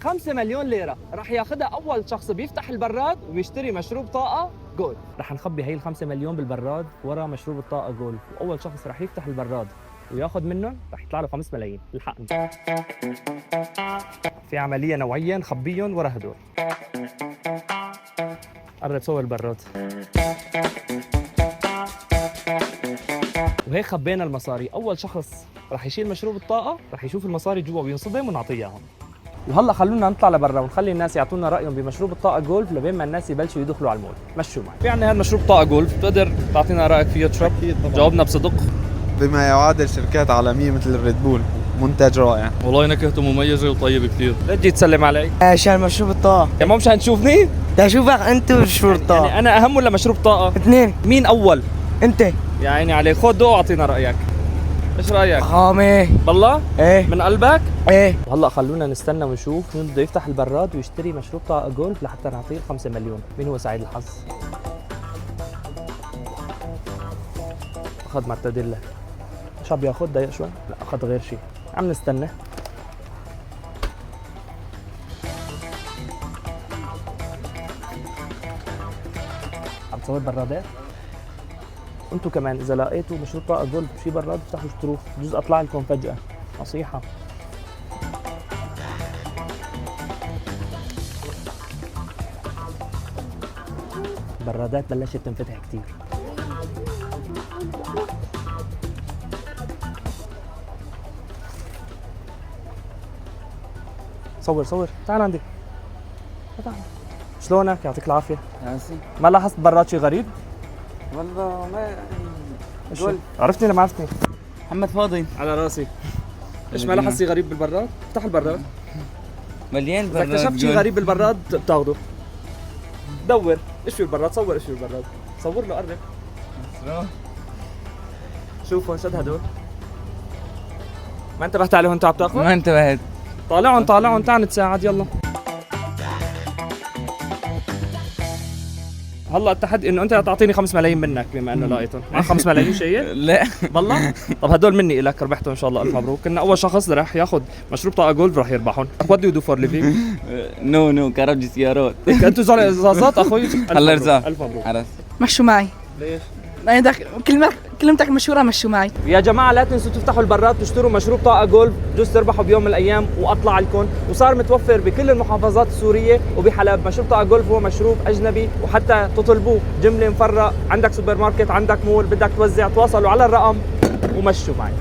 5 مليون ليرة رح ياخذها أول شخص بيفتح البراد وبيشتري مشروب طاقة جولف. رح نخبي هي ال5 مليون بالبراد ورا مشروب الطاقة جولف، وأول شخص رح يفتح البراد وياخذ منهم رح يطلع له 5 ملايين. الحقني، في عملية نوعية نخبيهم ورا هدول. قرب صور البراد، وهيك خبينا المصاري. أول شخص رح يشيل مشروب الطاقة رح يشوف المصاري جوا وينصدم ونعطيه اياهم. وهلا خلونا نطلع لبرا ونخلي الناس يعطونا رايهم بمشروب الطاقه جولف لبين ما الناس يبلشوا يدخلوا على المول. مشوا معي. في عندنا هذا مشروب طاقه جولف، بتقدر تعطينا رايك فيه تشرب؟ اكيد طبعا. جاوبنا بصدق. بما يعادل شركات عالمية مثل الريد بول، منتج رائع. والله نكهته مميزة وطيبة كثير. ليش جيت تسلم علي؟ عشان مشروب الطاقة. يا مو مشان تشوفني؟ بدي اشوفك انت ومشروب الطاقة. يعني انا اهم ولا مشروب طاقه؟ اثنين. مين اول؟ انت. يا عيني عليك، خذ دوق واعطينا رايك. ايش رايك؟ حامي. بالله؟ ايه. من قلبك؟ ايه. وهلا خلونا نستنى ونشوف مين بده يفتح البراد ويشتري مشروب طاقه جولف لحتى نعطيه 5 مليون. مين هو سعيد الحظ؟ اخذ مرتديلا. شو عم ياخذ؟ ضيق شوي؟ لا اخذ غير شيء. عم نستنى. عم تصور برادات؟ انتم كمان اذا لقيتوا مشروب طاقه جولف بشي براد افتحوا اشتروه، بجوز اطلع لكم فجأة. نصيحة. برادات بلشت تنفتح كتير. صور صور، تعال عندي. تعال. شلونك؟ يعطيك العافية. ياسين ما لاحظت براد شي غريب؟ والله ما شو؟ عرفتني ولا ما عرفتني؟ محمد فاضي على راسي. ايش ما لاحظت شي غريب بالبراد؟ افتح البراد. مليان إذا براد. اكتشفت شي غريب بالبراد بتاخده. دور، ايش في البراد؟ صور ايش في البراد. صور له، قرب. شوفوا شد هدول. ما انتبهت عليهم انت عم تاخذ؟ ما انتبهت. طالعهم طالعهم، تعال نتساعد يلا. هلا التحدي انه انت تعطيني 5 ملايين منك بما انه لقيتهم. معك 5 ملايين شيء؟ لا والله؟ طب هدول مني لك، ربحتهم ان شاء الله. الف مبروك. كنا اول شخص رح ياخذ مشروب طاقه جولف رح يربحهم. وات دو فور ليفينج؟ نو كربج سيارات. انتوا زازات اخوي. الله يرزقك. الف مبروك. عرس مشوا معي. ليش؟ كلمتك مشهورة مشوا معي. يا جماعه لا تنسوا تفتحوا البراد تشتروا مشروب طاقه جولف، بجوز تربحوا بيوم من الايام. واطلع لكم وصار متوفر بكل المحافظات السوريه وبحلب. مشروب طاقه جولف هو مشروب اجنبي وحتى تطلبوه جمله مفرق. عندك سوبر ماركت، عندك مول، بدك توزع، تواصلوا على الرقم ومشوا معي.